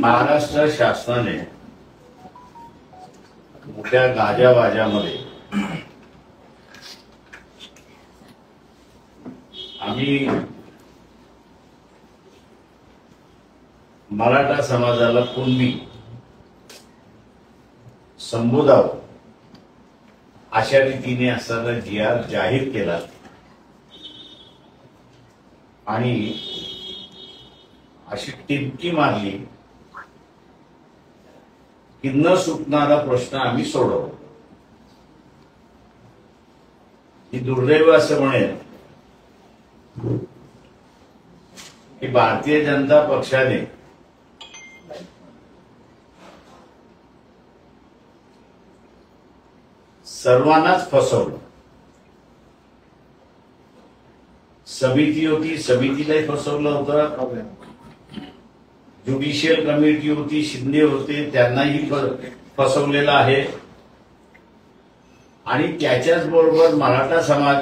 महाराष्ट्र शासनाने मोठ्या गाजावाजामध्ये आम्ही मराठा समाजाला कुणबी संबोधावं अशा रीतीने असताना जी.आर. जाहीर केला आणि अशी टिपकी मारली की न सुटणारा प्रश्न आम्ही सोडवू. ही दुर्दैव असं म्हणेल की भारतीय जनता पक्षाने सर्वांनाच फसवलं. समिती होती, समितीलाही फसवलं होतं. ज्युडिशियल कमिटी होती, शिंदे होते, त्यांनाही फसवलेलं आहे. आणि त्याच्याच बरोबर मराठा समाज,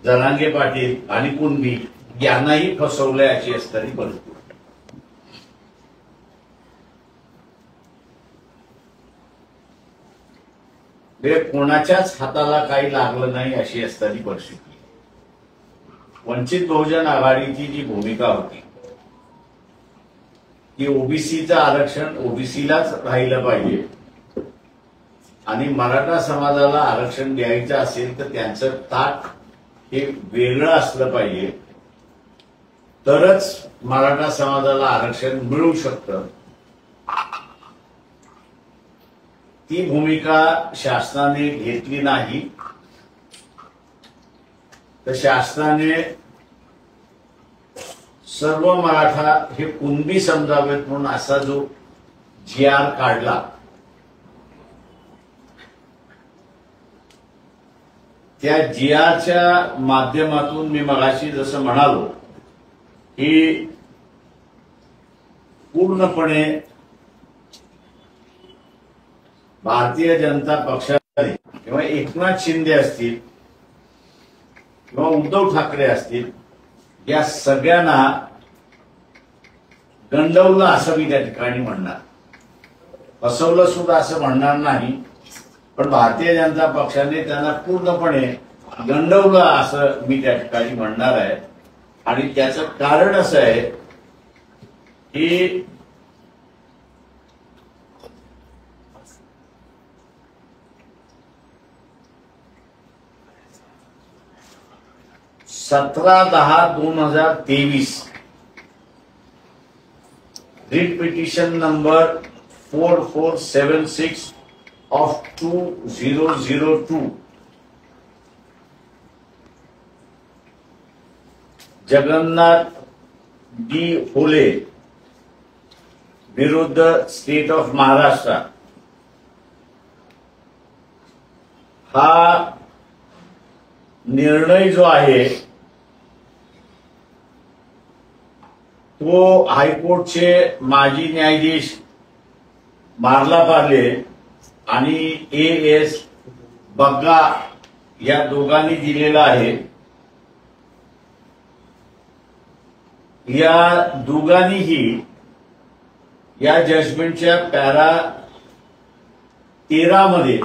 जरांगे पाटील आणि कुणबी यांनाही फसवलंय अशी असणारी परिस्थिती. कोणाच्याच हाताला काही लागलं नाही अशी असणारी परिस्थिती. वंचित बहुजन आघाडीची जी भूमिका होती की ओबीसीचं आरक्षण ओबीसीलाच राहिलं पाहिजे आणि मराठा समाजाला आरक्षण द्यायचं असेल तर त्यांचं ताट हे वेगळं असलं पाहिजे, तरच मराठा समाजाला आरक्षण मिळू शकतं. ती भूमिका शासनाने घेतली नाही. तर शासनाने सर्व मराठा हे कुणबी समजावेत म्हणून असा जो जी.आर. काढला, त्या जी.आर.च्या माध्यमातून मी मगाशी जसं म्हणालो की पूर्णपणे भारतीय जनता पक्षाने किंवा एकनाथ शिंदे असतील किंवा उद्धव ठाकरे असतील, या सगळ्यांना गंडवलं असं मी त्या ठिकाणी म्हणणार. फसवलं सुद्धा असं म्हणणार नाही, पण भारतीय जनता पक्षाने त्यांना पूर्णपणे गंडवलं असं मी त्या ठिकाणी म्हणणार आहे. आणि त्याचं कारण असं आहे की 17/10/2023 writ petition number 4476 of 2002 Jagannath D होले विरुद्ध स्टेट ऑफ महाराष्ट्र हा निर्णय जो आहे तो हायकोर्टचे माजी न्यायाधीश मार्ला पार्ले आणि ए.एस. बग्गा या दोघांनी दिलेला आहे. या दोघांनीही या जजमेंटच्या पॅरा 13 मध्ये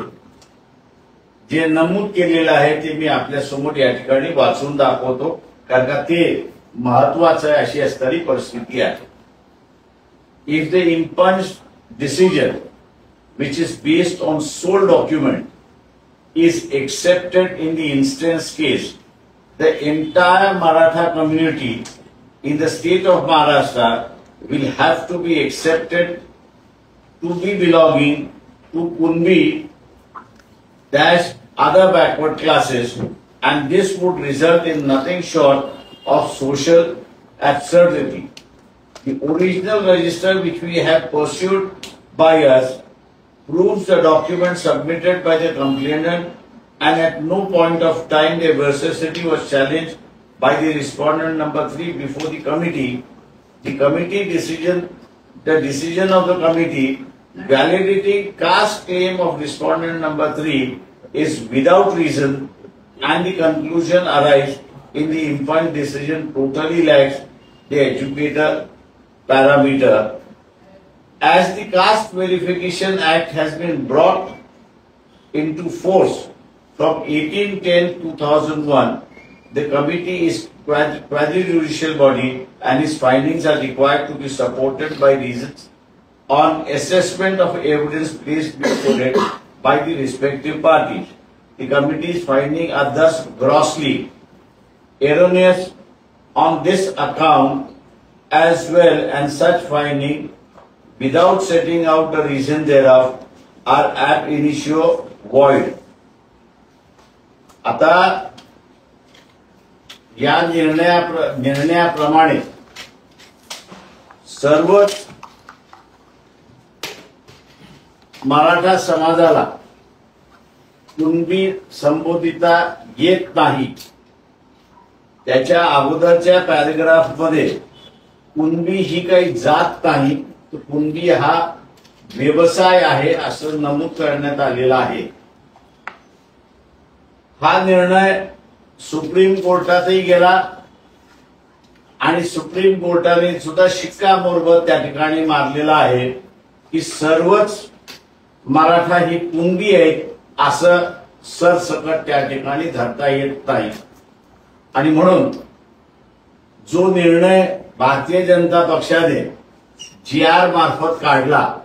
जे नमूद केलेलं आहे ते मी आपल्या समोर या ठिकाणी वाचून दाखवतो, कारण का ते महत्वाचं आहे अशी असणारी परिस्थिती आहे. If the impulsive decision which is based on sole document is accepted in the instance case, the entire Maratha community in the state of Maharashtra will have to be accepted to be belonging to Kunbi dash other backward classes, and this would result in nothing short of social absurdity. The original register which we have pursued by us proves the document submitted by the complainant, and at no point of time their veracity was challenged by the respondent number 3 before the committee. The committee decision, the decision of the committee, validity caste claim of respondent number 3 is without reason, and the conclusion arise in the impugned decision totally lacks the educator parameter. As the Caste Verification Act has been brought into force from 1810-2001, the committee is quasi-judicial body and its findings are required to be supported by reasons on assessment of evidence placed before it by the respective parties. The committee's findings are thus grossly erroneous on this account as well, and such findings, without setting out the reason thereof, are ab initio void. आता या निर्णयाप्रमाणे सर्वच मराठा समाजाला कुणबी संबोधिता येत नाही. त्याच्या अगोदरच्या paragraph मध्ये कुणबी ही काही जात नाही, तर कुणबी हा व्यवसाय आहे असं नमूद करण्यात आलेलं आहे. हा निर्णय सुप्रीम कोर्टातही गेला आणि सुप्रीम कोर्टाने सुद्धा शिक्कामोर्तब त्या ठिकाणी मारलेला आहे की सर्वच मराठा ही कुणबी आहेत असं सरसकट त्या ठिकाणी धरता येत नाही. आणि म्हणून जो निर्णय भारतीय जनता पक्षाने GR मार्फत काढला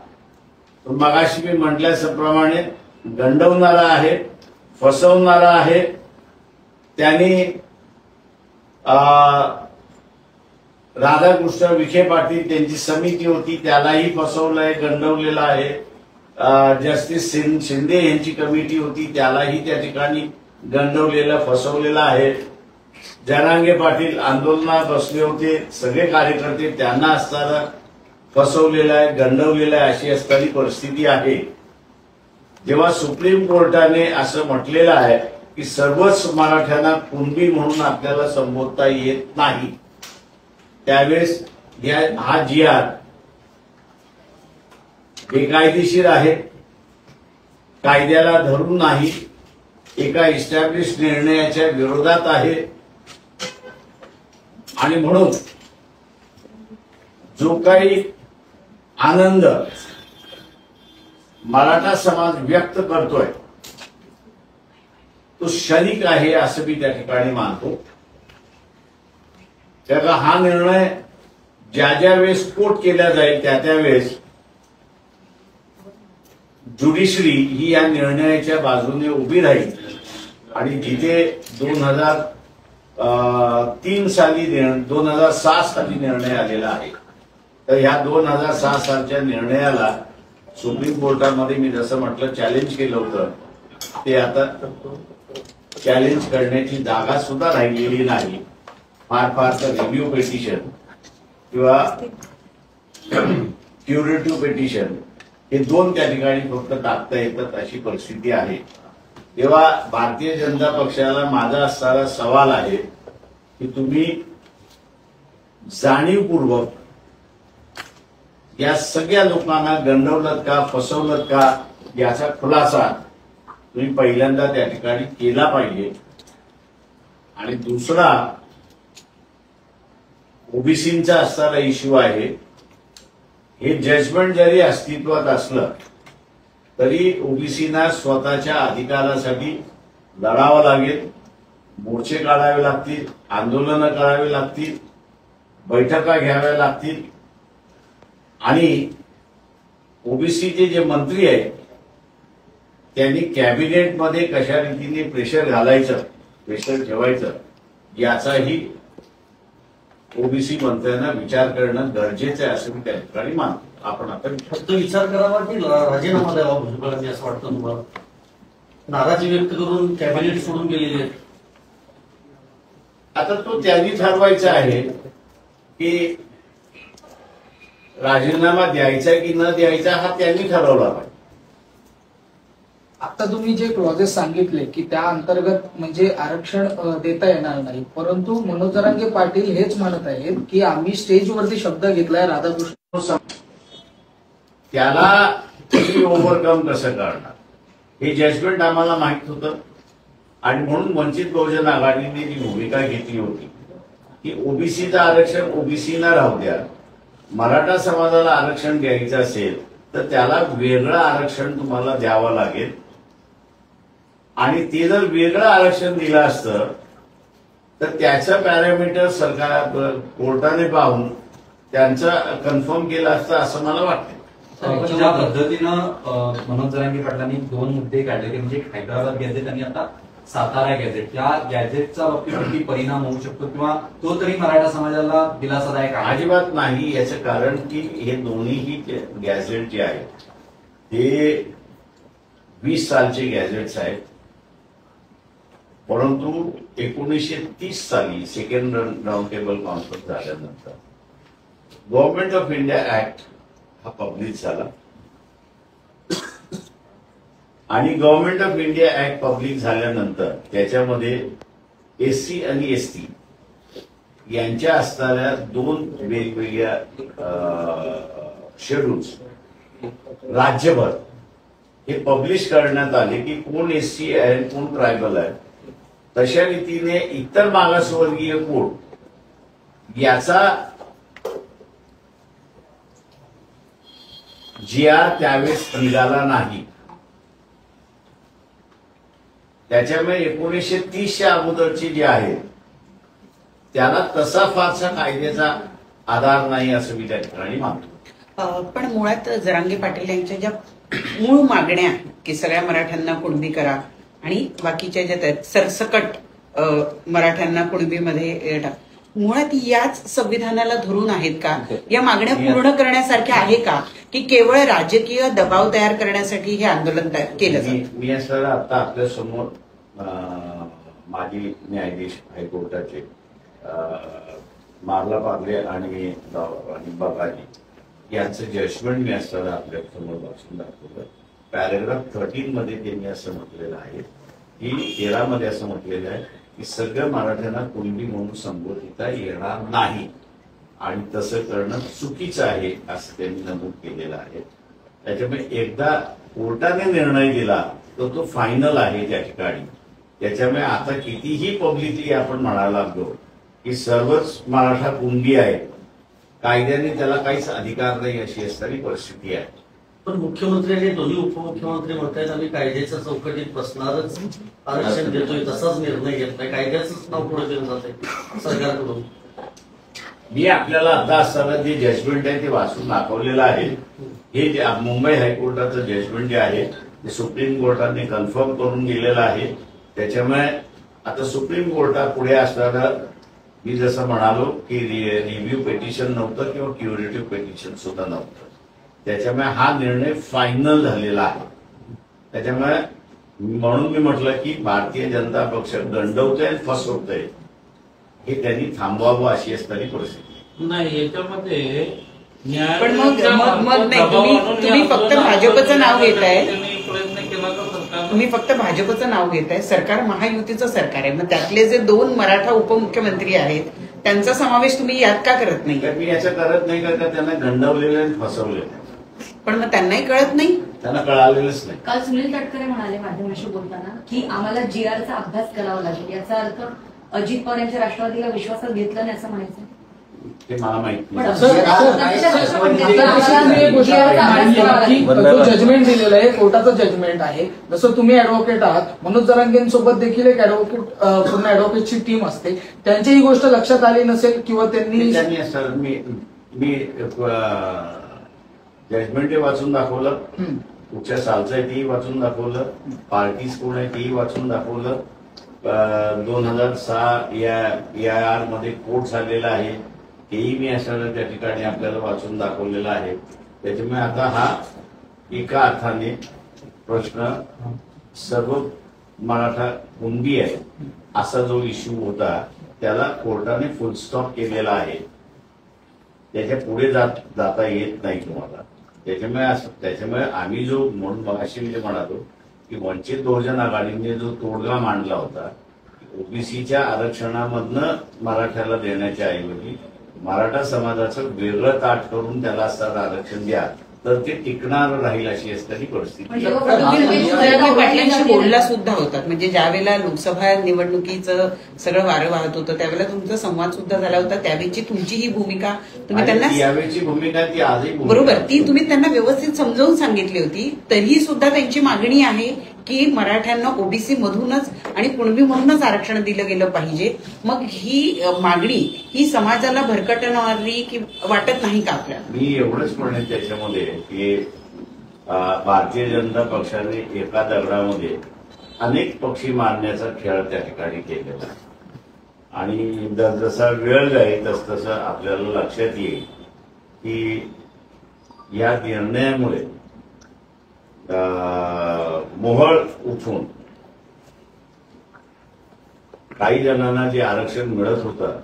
तो मगाशी मी म्हटल्याप्रमाणे गंडवणारा आहे, फसवणारा आहे. त्यांनी राधाकृष्ण विखे पाटील त्यांची समिती होती त्यालाही फसवलंय, गंडवलेलं आहे. जस्टिस शिंदे यांची कमिटी होती त्यालाही त्या ठिकाणी गंडवलेलं, फसवलेलं आहे. जरांगे पाटील आंदोलनात बसले होते, सगळे कार्यकर्ते त्यांना असताना फसवलेलं आहे, गंडवलेलं आहे, अशी असणारी परिस्थिती आहे. जेव्हा सुप्रीम कोर्टाने असं म्हटलेलं आहे की सर्वच मराठ्यांना कुणबी म्हणून आपल्याला संबोधता येत नाही, त्यावेळेस हा GR बेकायदेशीर आहे, कायद्याला धरून नाही, एका इस्टॅब्लिश निर्णयाच्या विरोधात आहे. आणि म्हणून जो काही आनंद मराठा समाज व्यक्त करतोय तो क्षणिक आहे असं मी त्या ठिकाणी मानतो. त्याचा हा निर्णय ज्या ज्या वेळेस कोर्ट केला जाईल त्या त्यावेळेस ज्युडिशरी ही या निर्णयाच्या बाजूने उभी राहील. आणि जिथे 2003 साली 2006 साली निर्णय आलेला आहे, तर ह्या 2006 सालच्या निर्णयाला सुप्रीम कोर्टामध्ये मी जसं म्हटलं चॅलेंज केलं होतं, ते आता चॅलेंज करण्याची जागा सुद्धा राहिलेली नाही. फार तर रिव्ह्यू पिटिशन किंवा क्युरेटिव्ह पिटिशन हे 2 त्या ठिकाणी फक्त टाकता येतात अशी परिस्थिती आहे. तेव्हा भारतीय जनता पक्षाला माझा असणारा सवाल आहे की तुम्ही जाणीवपूर्वक या सगळ्या लोकांना गंडवलत का, फसवलत का, याचा खुलासा तुम्ही पहिल्यांदा त्या ठिकाणी केला पाहिजे. आणि दुसरा ओबीसींचा असणारा इश्यू आहे. हे जजमेंट जरी अस्तित्वात असलं तरी ओबीसींना स्वतःच्या अधिकारासाठी लढावं लागेल, मोर्चे काढावे लागतील, आंदोलनं करावी लागतील, बैठका घ्याव्या लागतील. आणि ओबीसीचे जे मंत्री आहेत त्यांनी कॅबिनेटमध्ये कशा रीतीने प्रेशर घालायचं, प्रेशर ठेवायचं याचाही ओबीसी मंत्र्यांना विचार करणं गरजेचं आहे असं मी त्या ठिकाणी मानतो. आपण आता फक्त विचार करावा की राजीनामा द्यावा भुजबळांनी असं वाटतं तुम्हाला? नाराजी व्यक्त करून कॅबिनेट सोडून गेलेले आहेत. आता तो त्यांनी ठरवायचा आहे की राजीनामा द्यायचा की न द्यायचा हा त्यांनी ठरवला पाहिजे. आता तुम्ही जे क्लॉजेस सांगितले की त्या अंतर्गत म्हणजे आरक्षण देता येणार नाही, परंतु मनोज जरांगे पाटील हेच म्हणत आहेत की आम्ही स्टेजवरती शब्द घेतलाय राधाकृष्ण, त्याला तुम्ही ओव्हरकम कसं करणार हे जजमेंट आम्हाला माहित होतं. आणि म्हणून वंचित बहुजन आघाडीने जी भूमिका घेतली होती की ओबीसीचं आरक्षण ओबीसीना राहू द्या, मराठा समाजाला आरक्षण द्यायचं असेल तर त्याला वेगळं आरक्षण तुम्हाला द्यावं लागेल, आणि ते जर वेगळं आरक्षण दिलं असतं तर त्याचं पॅरामीटर सरकार कोर्टाने पाहून त्यांचं कन्फर्म केलं असतं असं मला वाटतं. पण ज्या पद्धतीनं मनोज जरांगे पाटलांनी 2 मुद्दे काढले, म्हणजे एक हैदराबाद गॅझेट आणि आता सातारा गॅझेट, या गॅझेटचा बाबतीत किती परिणाम होऊ शकतो किंवा तो तरी मराठा समाजाला दिलासादायक आहे? अजिबात नाही. याचं कारण की हे दोन्हीही गॅझेट जे आहेत ते 20 सालचे गॅझेट्स आहेत, परंतु 1930 साली सेकंड राऊंड टेबल कॉन्फरन्स झाल्यानंतर गव्हर्नमेंट ऑफ इंडिया ऍक्ट हा पब्लिश झाला, आणि government of India act public झाल्यानंतर त्याच्यामध्ये एससी आणि एसटी यांच्या असणाऱ्या 2 वेगवेगळ्या शेड्यूल्स राज्यभर हे पब्लिश करण्यात आले की कोण एससी आहे कोण ट्रायबल आहे. तशा रीतीने इतर मागासवर्गीय कोण याचा GR त्यावेळेस निघाला नाही. त्याच्यामुळे 1930च्या अगोदरची जी आहे त्याला तसा फारसा कायद्याचा आधार नाही असं मी त्या ठिकाणी मानतो. पण मुळात जरांगे पाटील यांच्या ज्या मूळ मागण्या की सगळ्या मराठ्यांना कुणबी करा आणि बाकीच्या ज्या आहेत सरसकट मराठ्यांना कुणबीमध्ये टाक, मुळात याच संविधानाला धरून आहेत का? या मागण्या पूर्ण करण्यासारख्या आहे का की केवळ राजकीय दबाव तयार करण्यासाठी हे आंदोलन केलं जातं? मी सर आता आपल्या समोर माजी न्यायाधीश हायकोर्टाचे मारला पार्ले आणि बगाजी यांचं जजमेंट मी असताना आपल्या समोर वाचून दाखवलं. पॅरेग्राफ 13 मध्ये त्यांनी असं म्हटलेलं आहे की 13 मध्ये असं म्हटलेलं आहे की सगळ्या मराठ्यांना कुणबी म्हणून संबोधिता येणार नाही आणि तसं करणं चुकीचं आहे असं त्यांनी नमूद केलेलं आहे. त्याच्यामुळे एकदा कोर्टाने निर्णय दिला तर तो फायनल आहे त्या ठिकाणी. त्याच्यामुळे आता कितीही पब्लिकली आपण म्हणायला लागलो की सर्वच मराठा कुणबी आहे, कायद्याने त्याला काहीच अधिकार नाही अशी असणारी परिस्थिती आहे. पण मुख्यमंत्री आणि दोन्ही उपमुख्यमंत्री म्हणतायत आम्ही कायद्याच्या चौकटीत बसणारच आरक्षण देतोय, तसाच निर्णय घेतलाय, कायद्याचंच नाव पुढे केलं जात आहे सरकारकडून. मी आपल्याला आता असताना जे जजमेंट आहे ते वाचून दाखवलेलं आहे. हे जे मुंबई हायकोर्टाचं जजमेंट जे आहे ते सुप्रीम कोर्टाने कन्फर्म करून दिलेलं आहे. त्याच्यामुळे आता सुप्रीम कोर्टापुढे असणारं मी जसं म्हणालो की रिव्ह्यू पेटिशन नव्हतं किंवा क्युरेटिव्ह पेटिशन सुद्धा नव्हतं. त्याच्यामुळे हा निर्णय फायनल झालेला आहे. त्याच्यामुळे म्हणून मी म्हटलं की भारतीय जनता पक्ष गंडवतोय आणि फसवतोय हे त्यांनी थांबवावं अशी असणारी परिस्थिती नाही. याच्यामध्ये पण मग नाही, तुम्ही फक्त भाजपचं नाव घेताय, प्रयत्न केला तर सरकार, तुम्ही फक्त भाजपचं नाव घेताय. सरकार महायुतीचं सरकार आहे, मग त्यातले जे 2 मराठा उपमुख्यमंत्री आहेत त्यांचा समावेश तुम्ही यात का करत नाही? मी याचं करत नाही का त्यांना गंडवलेलं आणि फसवलेलं. पण मग त्यांनाही कळत नाही, त्यांना कळालेलंच नाही. काल सुनील तटकरे म्हणाले माध्यमांशी बोलताना की आम्हाला GRचा अभ्यास करावा लागेल. याचा अर्थ अजित पवार यांच्या राष्ट्रवादीला विश्वासात घेतलं नाही असं म्हणायचं ते मला माहित पण नाही. जो जजमेंट दिलेलं आहे कोर्टाचं जजमेंट आहे. जसं तुम्ही ऍडव्होकेट आहात, मनोज जरांगेंसोबत देखील एक ऍडव्होकेट पूर्ण ऍडव्होकेटची टीम असते, त्यांची ही गोष्ट लक्षात आली नसेल किंवा त्यांनी मी जजमेंट वाचून दाखवलं, कुठच्या सालचं आहे तेही वाचून दाखवलं, पार्टीज कोण आहे तेही वाचून दाखवलं, 2006 EIR मध्ये कोर्ट झालेला आहे तेही मी असं त्या ठिकाणी आपल्याला वाचून दाखवलेला आहे. त्याच्यामुळे आता हा एका अर्थाने प्रश्न सर्व मराठा कुणबी आहे असा जो इश्यू होता त्याला कोर्टाने फुलस्टॉप केलेला आहे. त्याच्या पुढे जाता येत नाही तुम्हाला. त्याच्यामुळे आम्ही जो म्हणून मगाशी मी म्हणालो की वंचित बहुजन आघाडीने जो तोडगा मांडला होता ओबीसीच्या आरक्षणामधनं मराठ्याला देण्याच्या ऐवजी मराठा समाजाचं वेगळं ताट करून त्याला असणारं आरक्षण द्या तर ते टिकणार राहील अशी असणारी परिस्थिती. म्हणजे जरांगे पाटलांशी बोलला सुद्धा होतात, म्हणजे ज्यावेळेला लोकसभा निवडणुकीचं सगळं वारं वाहत होतं त्यावेळेला तुमचा संवाद सुद्धा झाला होता. त्यावेळीची तुमची ही भूमिका तुम्ही त्यांना यावेळीची भूमिका ती आजही बरोबर ती तुम्ही त्यांना व्यवस्थित समजावून सांगितली होती. तरी सुद्धा त्यांची मागणी आहे की मराठ्यांना ओबीसी मधूनच आणि कुणबी म्हणूनच आरक्षण दिलं गेलं पाहिजे. मग ही मागणी ही समाजाला भरकटणारी की वाटत नाही का आपल्याला? मी एवढंच म्हणेन त्याच्यामध्ये की भारतीय जनता पक्षाने एका दगडामध्ये अनेक पक्षी मारण्याचा खेळ त्या ठिकाणी केलेला आहे आणि जसा वेळ जाईल तसतसं आपल्याला लक्षात येईल की या निर्णयामुळे मोहळ उठून काही जणांना जे आरक्षण मिळत होतं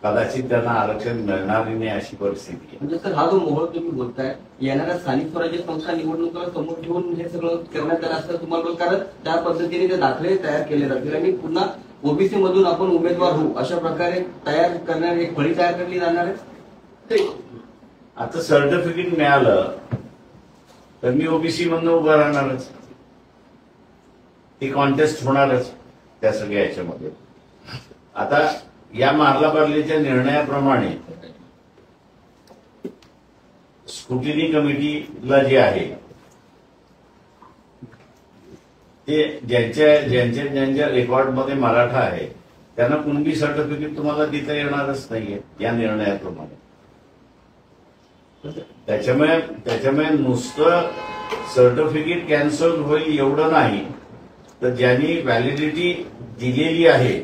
कदाचित त्यांना आरक्षण मिळणार नाही अशी परिस्थिती आहे. म्हणजे सर हा जो मोहळ तुम्ही बोलताय येणाऱ्या स्थानिक स्वराज्य संस्था निवडणुकीला समोर ठेवून हे सगळं करण्यात आलं असतं तुम्हाला, कारण त्या पद्धतीने ते दाखले तयार केले जातील आणि पुन्हा ओबीसी मधून आपण उमेदवार होऊ अशा प्रकारे तयार करणारी एक फळी तयार केली जाणार आहे. आता सर्टिफिकेट मिळालं तर मी ओबीसी मधून उभं राहणारच, ती कॉन्टेस्ट होणारच त्या सगळ्या याच्यामध्ये. आता या मार्लाबार्लेच्या निर्णयाप्रमाणे स्क्रुटिनी कमिटीला जे आहे ते ज्यांच्या रेकॉर्डमध्ये मराठा आहे त्यांना कुणबी सर्टिफिकेट तुम्हाला देता येणारच नाहीये या निर्णयाप्रमाणे. त्याच्यामुळे नुसतं सर्टिफिकेट कॅन्सल होईल एवढं नाही, तर ज्यांनी व्हॅलिडिटी दिलेली आहे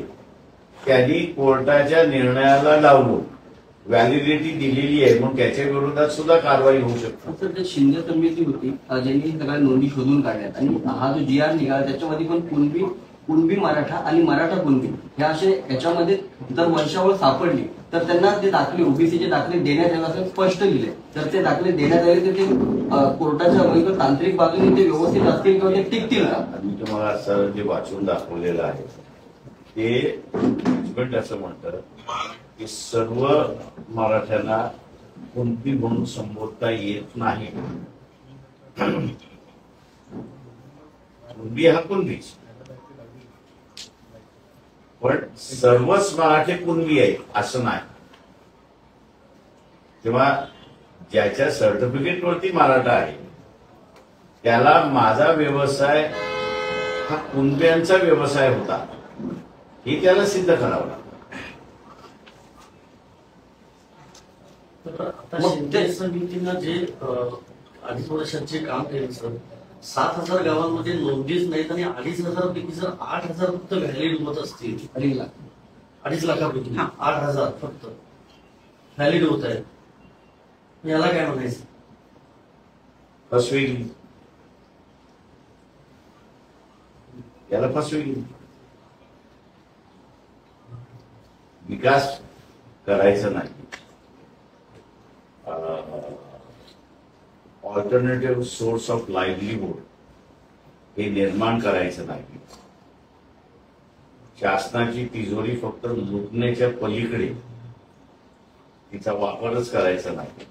त्यांनी कोर्टाच्या निर्णयाला लावून व्हॅलिडिटी दिलेली आहे म्हणून त्याच्या विरोधात सुद्धा कारवाई होऊ शकते. सर जे शिंदे समिती होती ज्यांनी सगळ्या नोंदी शोधून काढल्यात आणि हा जो GR निघाला त्याच्यामध्ये पण कुणबी मराठा आणि मराठा कुणबी ह्या असे याच्यामध्ये जर वंशावळ सापडली तर त्यांना ते दाखले ओबीसीचे दाखले देण्यात यावे असं स्पष्ट लिहिले. जर ते दाखले देण्यात आले तर ते कोर्टाच्या तांत्रिक बाजूने ते व्यवस्थित असतील किंवा ते टिकतील का? मी तुम्हाला असं जे वाचून दाखवलेलं आहे ते जजमेंट असं म्हणतं की सर्व मराठ्यांना कुणबी म्हणून संबोधता येत नाही. कुणबी हा कुणबीच, पण सर्वच मराठी कुणबी आहे असं नाही. तेव्हा ज्याच्या सर्टिफिकेटवरती मराठा आहे त्याला माझा व्यवसाय हा कुणब्यांचा व्यवसाय होता हे त्याला सिद्ध करावं लागतं. आता शिंदे समितीनं जे 2.5 वर्षाचे काम केले सर, 7,000 गावांमध्ये नोंदीच नाहीत आणि 2,500 पैकी जर 8,000 फक्त व्हॅलिड होत असतील, 2.5 लाखापैकी 8,000 फक्त व्हॅलिड होत आहेत, याला काय म्हणायचं? फसवेगिरी, याला फसवेगिरी. विकास करायचा नाही, ऑल्टरनेटिव्ह सोर्स ऑफ लाईव्हलीहूड हे निर्माण करायचं नाही. शासनाची तिजोरी फक्त लुटण्याच्या पलीकडे तिचा वापरच करायचा नाही.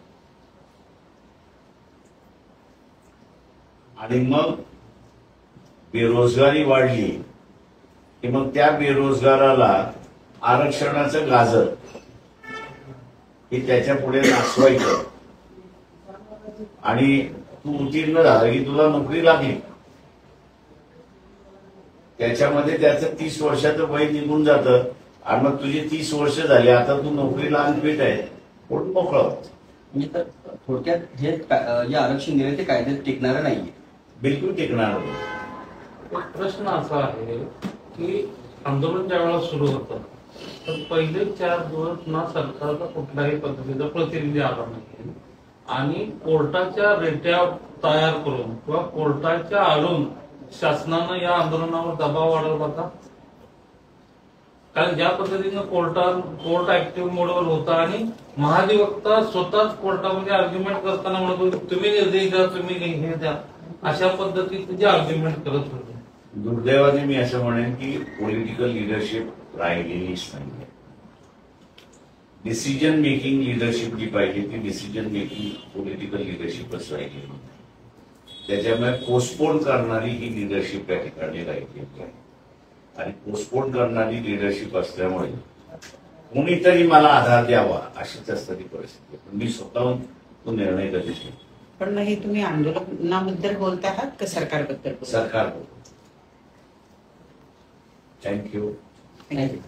आणि मग बेरोजगारी वाढली की मग त्या बेरोजगाराला आरक्षणाचं गाजर हे त्याच्या पुढे नाचवायचं आणि तू उत्तीर्ण झाला की तुला नोकरी लागली. त्याच्यामध्ये त्याचं 30 वर्षाचं वय निघून जातं आणि मग तुझी 30 वर्ष झाली, आता तू नोकरीला अनफिट आहे, पोट मोकळं. म्हणजे तर थोडक्यात हे जे आरक्षण दिले ते कायद्यात टिकणारं नाहीये, बिलकुल टिकणार नाही. एक प्रश्न असा आहे की आंदोलन ज्या वेळेला सुरू होतं तर पहिले 4 दिवस ना सरकारचा कुठल्याही पद्धतीचा प्रतिनिधी आला नाही आणि कोर्टाच्या रेट्या तयार करून किंवा कोर्टाच्या आडून शासनानं या आंदोलनावर दबाव वाढवला होता. कारण ज्या पद्धतीनं कोर्ट ऍक्टिव्ह मोडवर होता आणि महाधिवक्ता स्वतःच कोर्टामध्ये आर्ग्युमेंट करताना म्हणत होते तुम्ही निर्देश द्या, तुम्ही हे द्या, अशा पद्धतीचे जे आर्ग्युमेंट करत होते. दुर्दैवाने मी असं म्हणेन की पॉलिटिकल लिडरशिप राहिलेलीच नाहीये. डिसिजन मेकिंग लिडरशिप जी पाहिजे ती डिसिजन मेकिंग पॉलिटिकल लिडरशिपच राहिली. त्याच्यामुळे पोस्टपोन करणारी ही लिडरशिप त्या ठिकाणी राहिली आहे. आणि पोस्टपोन करणारी लिडरशिप असल्यामुळे कोणीतरी मला आधार द्यावा अशीच असणारी परिस्थिती. पण मी स्वतःहून तो निर्णय कधीच नाही. पण मग हे तुम्ही आंदोलनाबद्दल बोलत आहात का सरकारबद्दल? सरकार. थँक्यू. थँक्यू.